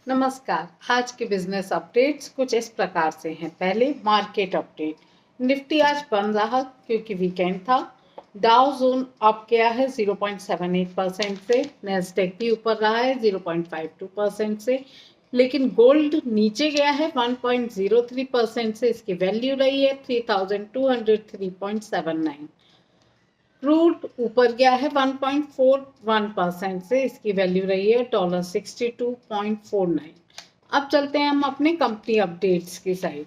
नमस्कार। आज के बिजनेस अपडेट्स कुछ इस प्रकार से हैं। पहले मार्केट अपडेट। निफ्टी आज बंद रहा क्योंकि वीकेंड था। डाउ जोन अप गया है 0.78% से। नेस्डेक भी ऊपर रहा है 0.52% से, लेकिन गोल्ड नीचे गया है 1.03% से। इसकी वैल्यू रही है 3203.79। क्रूड ऊपर गया है 1.41% से। इसकी वैल्यू रही है $62.49। अब चलते हैं हम अपने कंपनी अपडेट्स की साइड।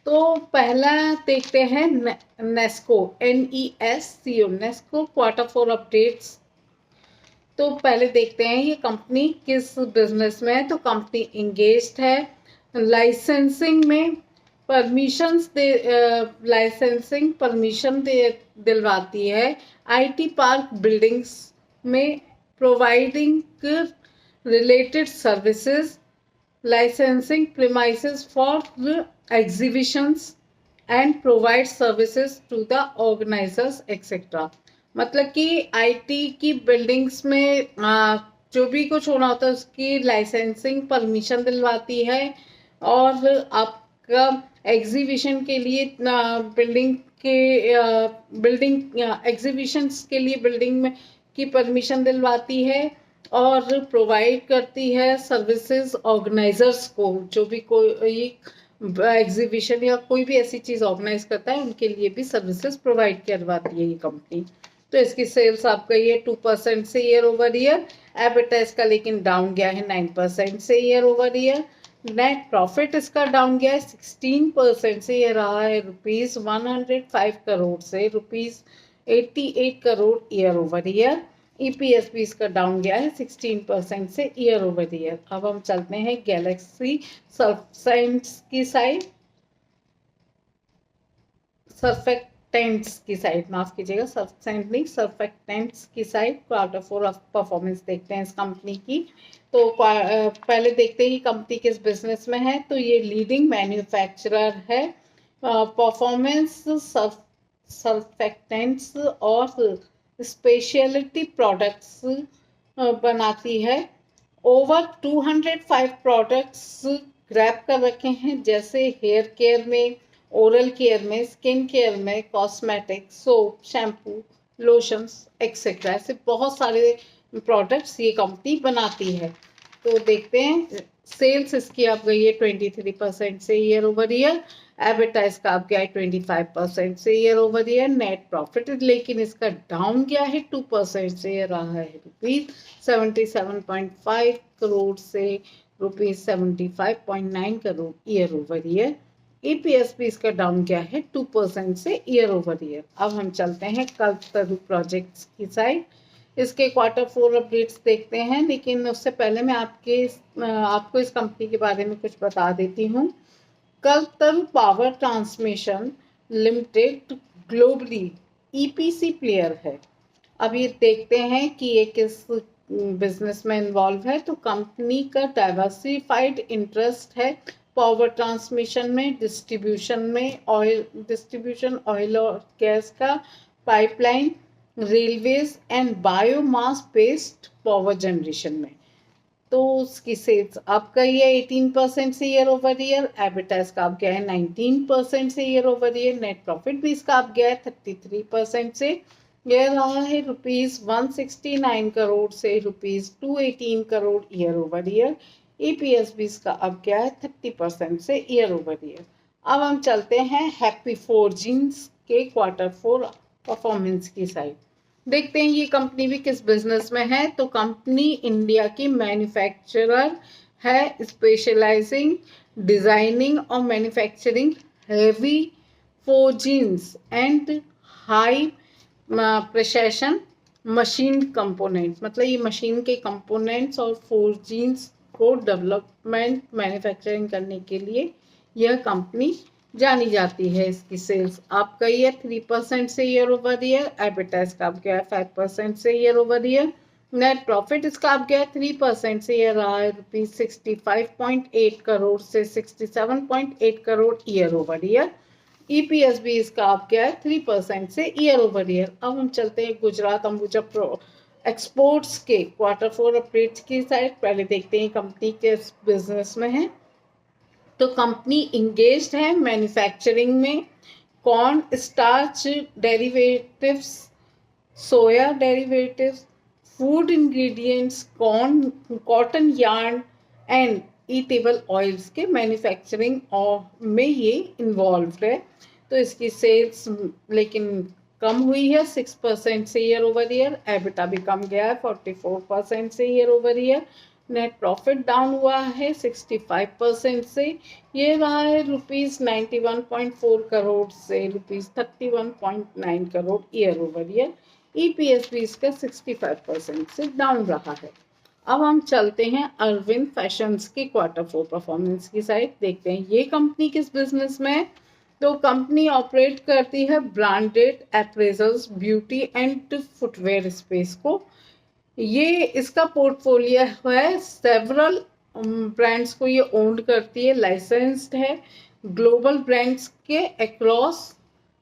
तो पहला देखते हैं Nesco, NESCO, Nesco Q4 updates. तो पहले देखते हैं ये कंपनी किस बिजनेस में है। तो कंपनी इंगेज्ड है लाइसेंसिंग में, लाइसेंसिंग परमिशन दिलवाती है IT पार्क बिल्डिंग्स में, providing related services, licensing premises for the exhibitions and provide services to the organizers etc. मतलब कि IT की बिल्डिंग्स में जो भी कुछ होना होता है उसकी लाइसेंसिंग परमिशन दिलवाती है, और आपका एग्जीबिशन के लिए बिल्डिंग एग्जीबिशंस के लिए बिल्डिंग में की परमिशन दिलवाती है, और प्रोवाइड करती है सर्विसेज ऑर्गेनाइजर्स को। जो भी कोई एग्जीबिशन या कोई भी ऐसी चीज़ ऑर्गेनाइज करता है उनके लिए भी सर्विसेज प्रोवाइड करवाती है ये कंपनी। तो इसकी सेल्स आपका ये 2% से ईयर ओवर ईयर। एबिटा इसका लेकिन डाउन गया है 9% से year over year. Net profit इसका डाउन गया है 16% से, ये रहा है ₹105 करोड़ से ₹88 crore year over year. EPS भी इसका डाउन गया है 16% से ईयर ओवर ईयर। अब हम चलते हैं गैलेक्सी सर्फेक्टेंट्स की साइड, माफ कीजिएगा, सर्फेक्टेंट्स की साइड। Q4 परफॉर्मेंस देखते हैं इस कंपनी की। तो पहले देखते हैं कंपनी किस बिजनेस में है। तो ये लीडिंग मैन्युफैक्चरर है। परफॉर्मेंस सर्फेक्टेंट्स और स्पेशलिटी प्रोडक्ट्स बनाती है। ओवर 205 प्रोडक्ट्स ग्रैब कर रखे हैं, जैसे हेयर केयर में, ओरल केयर में, स्किन केयर में, cosmetic, soap, shampoo, lotions etcetera. ऐसे बहुत सारे प्रोडक्ट्स ये कंपनी बनाती है। तो देखते हैं सेल्स इसकी आप गई है 23% से ईयर ओवर ईयर। एबिटा इसका आप गया है 25% से year over year. Net profit लेकिन इसका डाउन गया है 2% से, ये रहा है ₹77.5 करोड़ से ₹75.9 crore year over year. EPS भी इसका डाउन गया है 2% से ईयर ओवर ईयर। अब हम चलते हैं कल्पतरू प्रोजेक्ट्स की साइड। इसके Q4 अपडेट्स देखते हैं, लेकिन उससे पहले मैं आपको इस कंपनी के बारे में कुछ बता देती हूँ। Kalpataru power transmission limited globally EPC player है। अब ये देखते हैं कि ये किस बिजनेस में इन्वॉल्व है। तो कंपनी का डाइवर्सिफाइड इंटरेस्ट है पावर ट्रांसमिशन में, डिस्ट्रीब्यूशन ऑयल और गैस का, pipeline, railways and biomass based power generation में। तो उसकी सेल्स अप गई है 18% से ईयर ओवर ईयर। एबिटा इसका अप गया है 19% से year over year. Net profit भी इसका अप गया है 33% से, यह रहा है ₹169 करोड़ से ₹218 crore year over year. EPS भी इसका अप गया है 30% से ईयर ओवर ईयर। अब हम चलते हैं हैप्पी फोर्जिंग्स के Q4 परफॉर्मेंस की साइड। देखते हैं ये कंपनी भी किस बिजनेस में है। तो कंपनी इंडिया की मैन्युफैक्चरर है, स्पेशलाइजिंग डिजाइनिंग और manufacturing heavy forgings and high precision machine components. मतलब ये मशीन के कंपोनेंट्स और फोर्जिंग्स को डेवलपमेंट मैन्युफैक्चरिंग करने के लिए यह कंपनी जानी जाती है। इसकी सेल्स आप गई है 3% से ईयर ओवर ईयर। एबिटा इसका आप गया है 5% से year over year. Net profit इसका आप गया 3% से, यह रहा है ₹65.8 करोड़ से ₹67.8 crore year over year. EPS भी इसका आप गया है 3% से ईयर ओवर ईयर। अब हम चलते हैं गुजरात अंबुजा एक्सपोर्ट्स के Q4 अपडेट्स की साइड पहले देखते हैं कंपनी किस बिजनेस में है। तो कंपनी इंगेज्ड है मैन्युफैक्चरिंग में corn starch derivatives, soya derivatives, food ingredients, cotton yarn and eatable oils के मैन्युफैक्चरिंग और में ये इन्वॉल्व है। तो इसकी सेल्स लेकिन कम हुई है 6% से ईयर ओवर ईयर, एबिटा भी कम गया है 44% से year over year, net profit down हुआ है 65% से, ये रहा है ₹91.4 करोड़ से ₹31.9 crore year over year. EPS भी इसका 65% से डाउन रहा है। अब हम चलते हैं अरविंद फैशंस की Q4 परफॉर्मेंस की साइड, देखते हैं ये कंपनी किस बिजनेस में है। तो कंपनी ऑपरेट करती है branded apparels, beauty and footwear space को। ये इसका पोर्टफोलियो है, सेवरल ब्रांड्स को ये ओन करती है, लाइसेंस्ड है ग्लोबल ब्रांड्स के अक्रॉस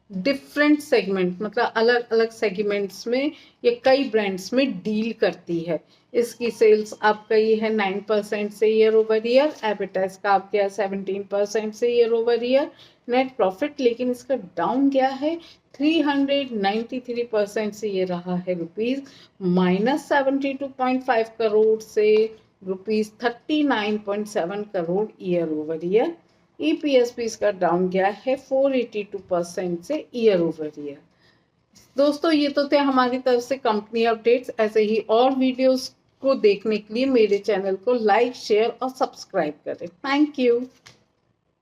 डिफरेंट सेगमेंट, मतलब अलग अलग सेगमेंट्स में ये कई ब्रांड्स में डील करती है। इसकी सेल्स अप गई है 9% से ईयर ओवर ईयर, एबिटा इसका अप गया 17% से year over year, net profit लेकिन इसका डाउन गया है 393% से, ये रहा है -72.5 करोड़ से ₹39.7 crore year over year. EPS भी इसका डाउन गया है 482% से ईयर ओवर ईयर। दोस्तों ये तो थे हमारी तरफ से कंपनी अपडेट्स। ऐसे ही और वीडियोस को देखने के लिए मेरे चैनल को लाइक, शेयर और सब्सक्राइब करें। Thank you.